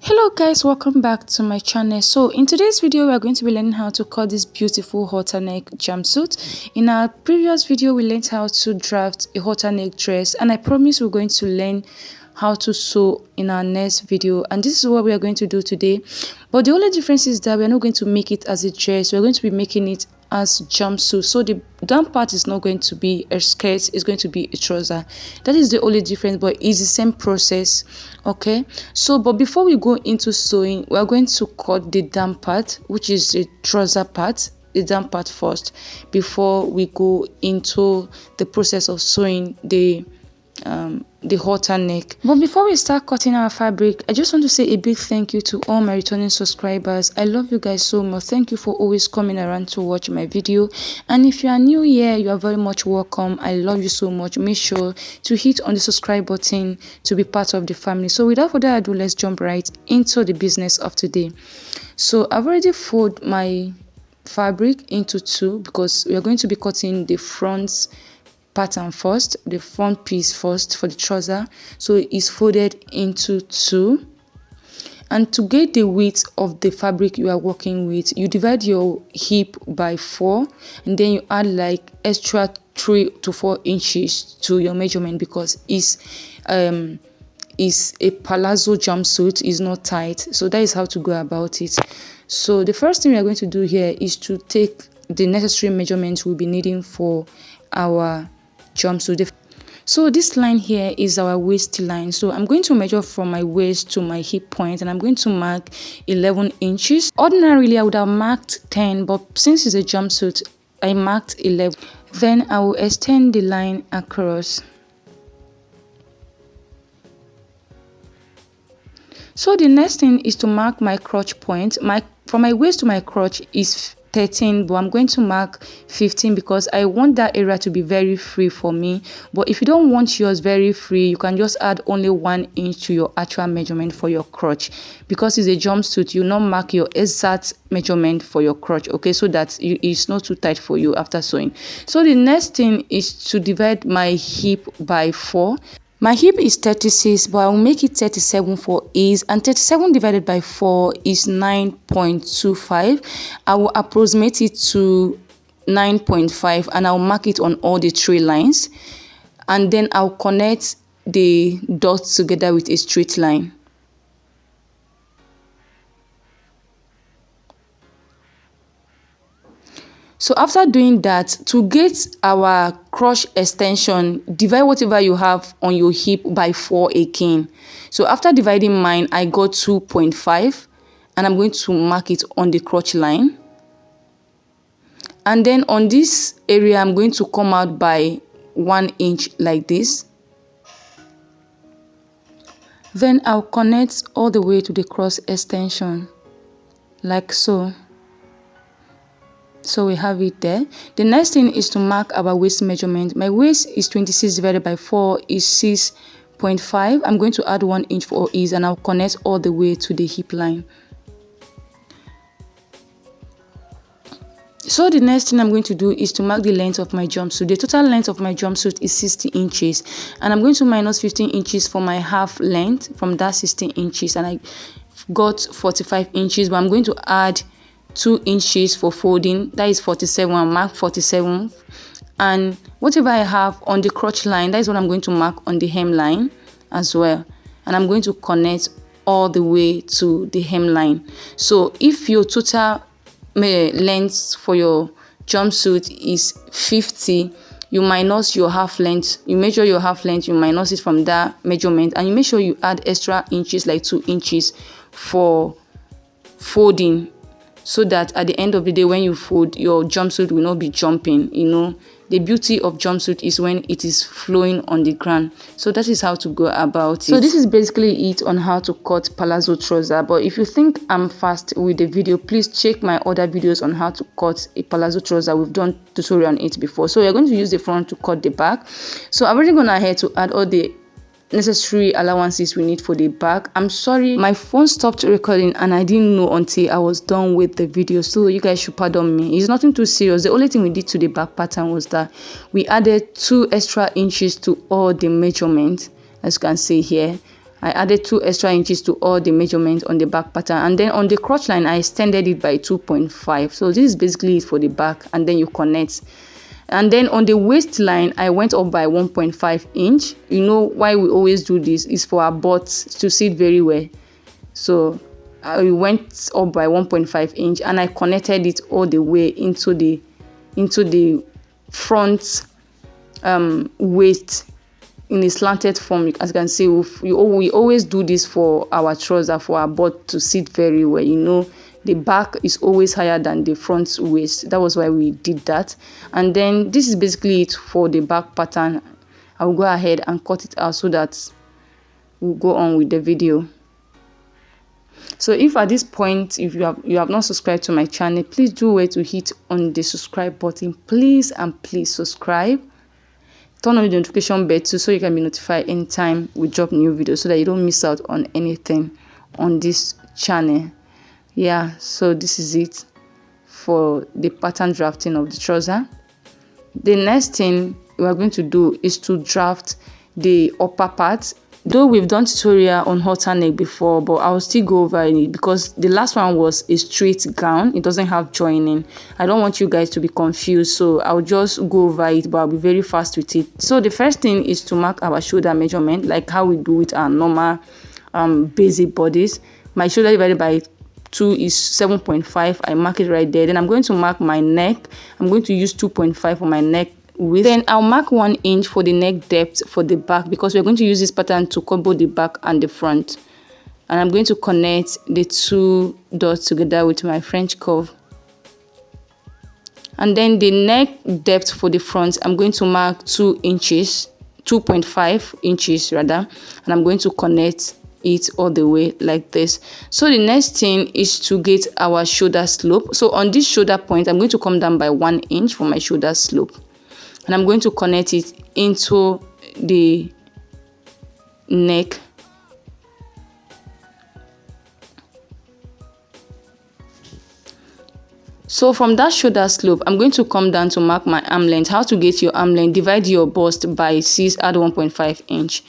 Hello guys, welcome back to my channel. So in today's video we are going to be learning how to cut this beautiful halter neck jumpsuit. In our previous video we learned how to draft a halter neck dress, and I promise we're going to learn how to sew in our next video, and this is what we are going to do today. But the only difference is that we are not going to make it as a dress, we're going to be making it as jumpsuit. So the down part is not going to be a skirt, it's going to be a trouser. That is the only difference, but it's the same process. Okay, so but before we go into sewing, we are going to cut the down part, which is the trouser part, the down part first, before we go into the process of sewing the halter neck. But before we start cutting our fabric, I just want to say a big thank you to all my returning subscribers. I love you guys so much. Thank you for always coming around to watch my video, and if you are new here, you are very much welcome. I love you so much. Make sure to hit on the subscribe button to be part of the family. So without further ado, let's jump right into the business of today. So I've already folded my fabric into two because we are going to be cutting the front pattern first, the front piece first for the trouser. So it's folded into two, and to get the width of the fabric you are working with, you divide your hip by 4, and then you add like extra 3 to 4 inches to your measurement, because it's a palazzo jumpsuit, is not tight. So that is how to go about it. So the first thing we are going to do here is to take the necessary measurements we'll be needing for our jumpsuit. So this line here is our waist line. So I'm going to measure from my waist to my hip point, and I'm going to mark 11 inches. Ordinarily I would have marked 10, but since it's a jumpsuit, I marked 11. Then I will extend the line across. So the next thing is to mark my crotch point. From my waist to my crotch is 13, but I'm going to mark 15 because I want that area to be very free for me. But if you don't want yours very free, you can just add only 1 inch to your actual measurement for your crotch. Because it's a jumpsuit, you not mark your exact measurement for your crotch, okay, so that it's not too tight for you after sewing. So the next thing is to divide my hip by 4. My hip is 36, but I will make it 37 for ease, and 37 divided by 4 is 9.25. I will approximate it to 9.5, and I'll mark it on all the 3 lines, and then I'll connect the dots together with a straight line. So after doing that, to get our crotch extension, divide whatever you have on your hip by 4 again. So after dividing mine, I got 2.5, and I'm going to mark it on the crotch line. And then on this area, I'm going to come out by 1 inch like this. Then I'll connect all the way to the cross extension, like so. So we have it there. The next thing is to mark our waist measurement. My waist is 26 divided by 4 is 6.5. I'm going to add 1 inch for ease, and I'll connect all the way to the hip line. So the next thing I'm going to do is to mark the length of my jumpsuit. The total length of my jumpsuit is 60 inches, and I'm going to minus 15 inches for my half length from that 16 inches, and I got 45 inches, but I'm going to add 2 inches for folding. That is 47. I'll mark 47, and whatever I have on the crotch line, that is what I'm going to mark on the hem line as well, and I'm going to connect all the way to the hem line. So if your total length for your jumpsuit is 50, you minus your half length, you measure your half length, you minus it from that measurement, and you make sure you add extra inches, like 2 inches for folding, so that at the end of the day when you fold, your jumpsuit will not be jumping. You know, the beauty of jumpsuit is when it is flowing on the ground. So that is how to go about it. So this is basically it on how to cut palazzo trouser. But if you think I'm fast with the video, please check my other videos on how to cut a palazzo trouser. We've done tutorial on it before. So we're going to use the front to cut the back. So I've already gone ahead to add all the necessary allowances we need for the back. I'm sorry, my phone stopped recording and I didn't know until I was done with the video, so you guys should pardon me. It's nothing too serious. The only thing we did to the back pattern was that we added 2 extra inches to all the measurements, as you can see here, I added 2 extra inches to all the measurements on the back pattern, and then on the crotch line I extended it by 2.5. so this is basically it for the back, and then you connect. And then on the waistline, I went up by 1.5 inch. You know why we always do this is for our butts to sit very well. So I went up by 1.5 inch and I connected it all the way into the front waist in a slanted form. As you can see, we always do this for our trouser, for our butt to sit very well. You know, the back is always higher than the front waist. That was why we did that. And then this is basically it for the back pattern. I will go ahead and cut it out so that we'll go on with the video. So if at this point, if you have not subscribed to my channel, please do wait to hit on the subscribe button. Please and please subscribe. Turn on the notification bell too, so you can be notified anytime we drop new videos, so that you don't miss out on anything on this channel. Yeah, so this is it for the pattern drafting of the trouser. The next thing we are going to do is to draft the upper part. Though we've done tutorial on halter neck before, but I'll still go over it because the last one was a straight gown. It doesn't have joining. I don't want you guys to be confused, so I'll just go over it, but I'll be very fast with it. So the first thing is to mark our shoulder measurement, like how we do with our normal basic bodies. My shoulder divided by 2 is 7.5. I mark it right there. Then I'm going to mark my neck. I'm going to use 2.5 for my neck width. Then I'll mark 1 inch for the neck depth for the back, because we're going to use this pattern to cover the back and the front. And I'm going to connect the 2 dots together with my French curve. And then the neck depth for the front, I'm going to mark 2 inches, 2.5 inches rather, and I'm going to connect it all the way like this. So the next thing is to get our shoulder slope. So on this shoulder point, I'm going to come down by 1 inch for my shoulder slope, and I'm going to connect it into the neck. So from that shoulder slope, I'm going to come down to mark my arm length. How to get your arm length? Divide your bust by 6, add 1.5 inch.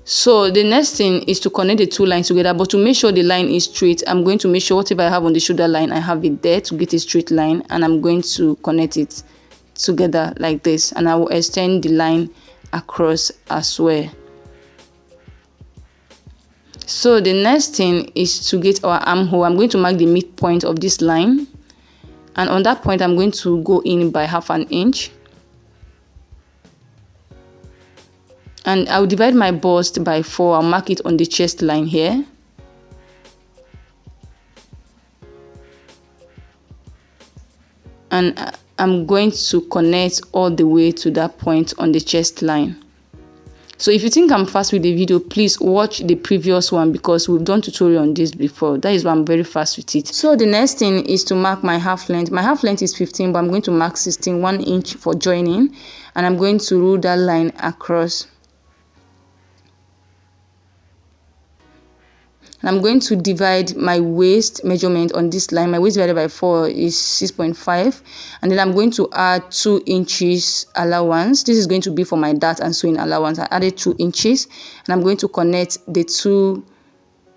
So the next thing is to connect the 2 lines together, but to make sure the line is straight, I'm going to make sure whatever I have on the shoulder line, I have it there to get a straight line, and I'm going to connect it together like this, and I will extend the line across as well. So the next thing is to get our armhole. I'm going to mark the midpoint of this line, and on that point I'm going to go in by 0.5 inch. And I'll divide my bust by 4. I'll mark it on the chest line here. And I'm going to connect all the way to that point on the chest line. So if you think I'm fast with the video, please watch the previous one, because we've done tutorial on this before. That is why I'm very fast with it. So the next thing is to mark my half length. My half length is 15, but I'm going to mark 16, 1 inch for joining, and I'm going to rule that line across. I'm going to divide my waist measurement on this line. My waist divided by 4 is 6.5, and then I'm going to add 2 inches allowance. This is going to be for my dart and sewing allowance. I added 2 inches, and I'm going to connect the 2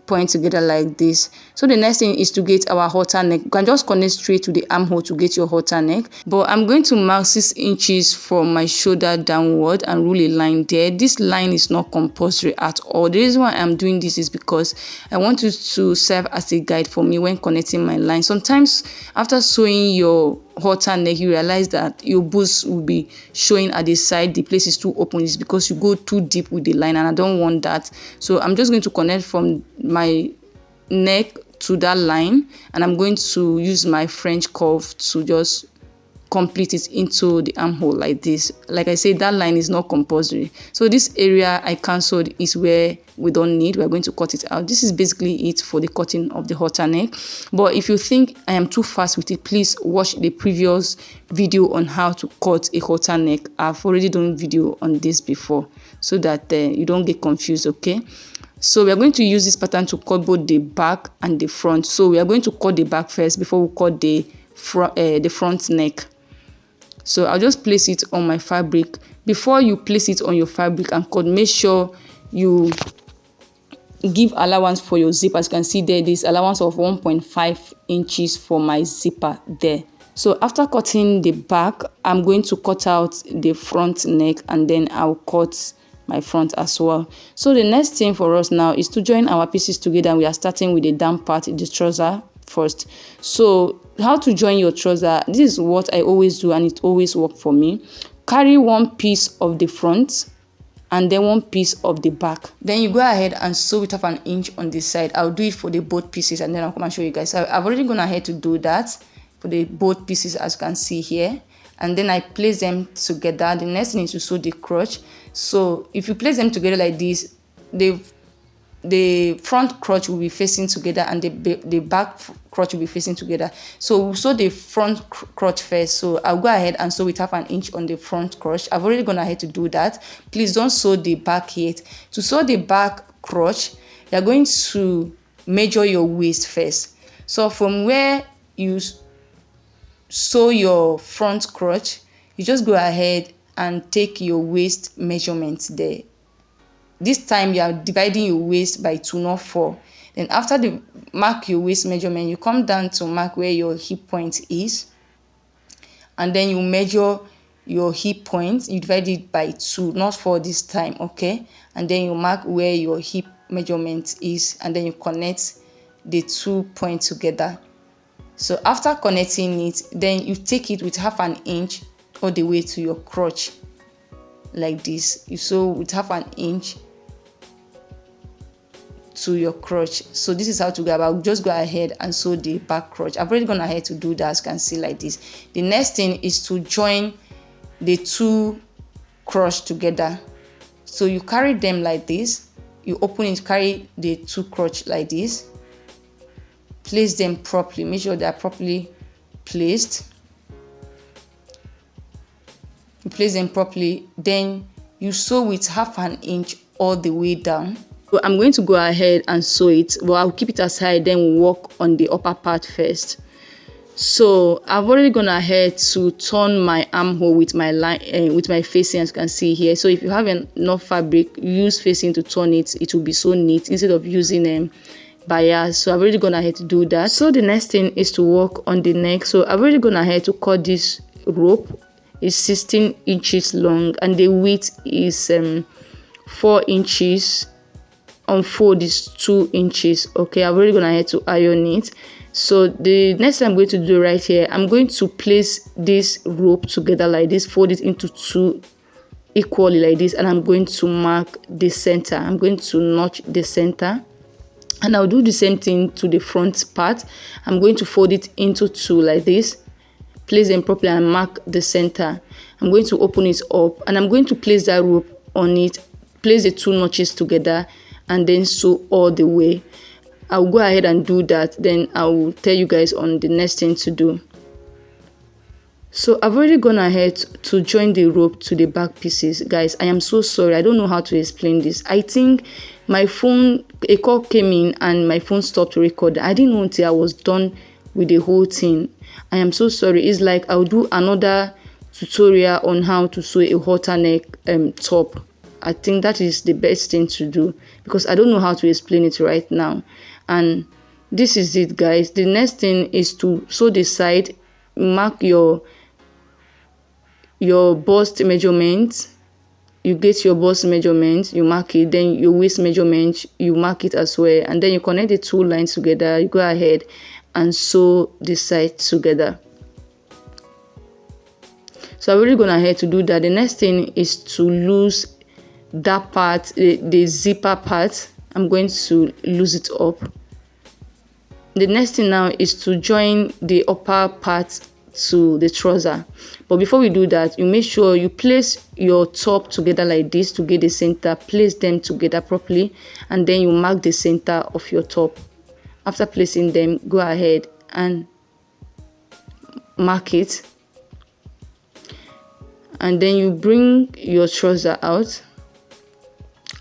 points together like this. So the next thing is to get our halter neck. You can just connect straight to the armhole to get your halter neck, but I'm going to mark 6 inches from my shoulder downward and rule a line there. This line is not compulsory at all. The reason why I'm doing this is because I want it to serve as a guide for me when connecting my line. Sometimes after sewing your halter neck, you realize that your boobs will be showing at the side, the place is too open. It's because you go too deep with the line, and I don't want that. So I'm just going to connect from my neck to that line, and I'm going to use my French curve to just complete it into the armhole like this. Like I said, that line is not compulsory. So this area I cancelled is where we don't need. We're going to cut it out. This is basically it for the cutting of the halter neck. But if you think I am too fast with it, please watch the previous video on how to cut a halter neck. I've already done video on this before, so that you don't get confused, okay? So we are going to use this pattern to cut both the back and the front. So we are going to cut the back first before we cut the front neck. So I'll just place it on my fabric. Before you place it on your fabric and cut, make sure you give allowance for your zipper. As you can see there, this allowance of 1.5 inches for my zipper there. So after cutting the back, I'm going to cut out the front neck, and then I'll cut my front as well. So the next thing for us now is to join our pieces together. We are starting with the down part, the trouser first. So how to join your trouser? This is what I always do, and it always works for me. Carry one piece of the front and then one piece of the back. Then you go ahead and sew it off an inch on this side. I'll do it for the both pieces, and then I'll come and show you guys. I've already gone ahead to do that for the both pieces, as you can see here, and then I place them together. The next thing is to sew the crotch. So if you place them together like this, the front crotch will be facing together and the back crotch will be facing together. So we'll sew the front crotch first. So I'll go ahead and sew it half an inch on the front crotch. I've already gone ahead to do that. Please don't sew the back yet. To sew the back crotch, you're going to measure your waist first. So from where you sew your front crotch, you just go ahead and take your waist measurement there. This time you are dividing your waist by 2, not 4. Then after the mark your waist measurement, you come down to mark where your hip point is, and then you measure your hip point. You divide it by 2, not 4 this time, okay? And then you mark where your hip measurement is, and then you connect the 2 points together. So after connecting it, then you take it with half an inch all the way to your crotch like this. You sew with half an inch to your crotch. So this is how to go about. Just go ahead and sew the back crotch. I've already gone ahead to do that, as you can see like this. The next thing is to join the 2 crotch together. So you carry them like this. You open it, carry the 2 crotch like this. Place them properly. Make sure they are properly placed. You place them properly. Then you sew with half an inch all the way down. So I'm going to go ahead and sew it, but I'll keep it aside, then we'll work on the upper part first. So I've already gone ahead to turn my armhole with my line, with my facing, as you can see here. So if you have enough fabric, use facing to turn it. It will be so neat instead of using bias. So I've already gone ahead to do that. So the next thing is to work on the neck. So I've already gone ahead to cut this rope. It's 16 inches long, and the width is 4 inches. On fold is 2 inches. Okay, I've already gone ahead to iron it. So the next thing I'm going to do right here, I'm going to place this rope together like this, fold it into 2 equally like this, and I'm going to mark the center. I'm going to notch the center, and I'll do the same thing to the front part. I'm going to fold it into 2 like this, place them properly and mark the center. I'm going to open it up, and I'm going to place that rope on it, place the 2 notches together, and then sew all the way. I'll go ahead and do that, then I'll tell you guys on the next thing to do. So I've already gone ahead to join the rope to the back pieces. Guys, I am so sorry, I don't know how to explain this. I think my phone, a call came in and my phone stopped recording. I didn't know until I was done with the whole thing. I am so sorry. It's like I'll do another tutorial on how to sew a halter neck top. I think that is the best thing to do, because I don't know how to explain it right now. And this is it, guys. The next thing is to sew the side, mark your bust measurement. You get your bust measurement, you mark it, then your waist measurement, you mark it as well, and then you connect the 2 lines together. You go ahead and sew the side together. So I've already gone ahead to do that. The next thing is to lose that part, the zipper part. I'm going to lose it up. The next thing now is to join the upper part to the trouser. But before we do that, you make sure you place your top together like this to get the center. Place them together properly, and then you mark the center of your top. After placing them, go ahead and mark it, and then you bring your trouser out.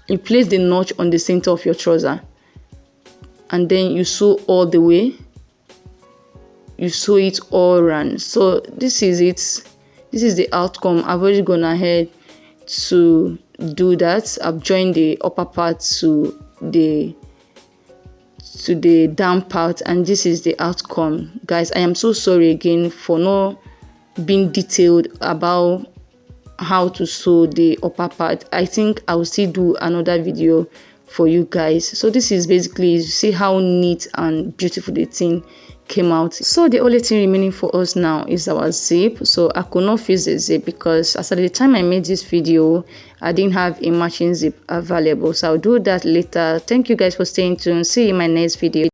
You place the notch on the center of your trouser, and then you sew all the way. You sew it all around. So this is it. This is the outcome. I've already gone ahead to do that. I've joined the upper part to the to the down part, and this is the outcome. Guys, I am so sorry again for not being detailed about how to sew the upper part. I think I will still do another video for you guys. So this is basically, you see how neat and beautiful the thing came out. So the only thing remaining for us now is our zip. So I could not fix the zip because as at the time I made this video, I didn't have a matching zip available. So I'll do that later. Thank you guys for staying tuned. See you in my next video.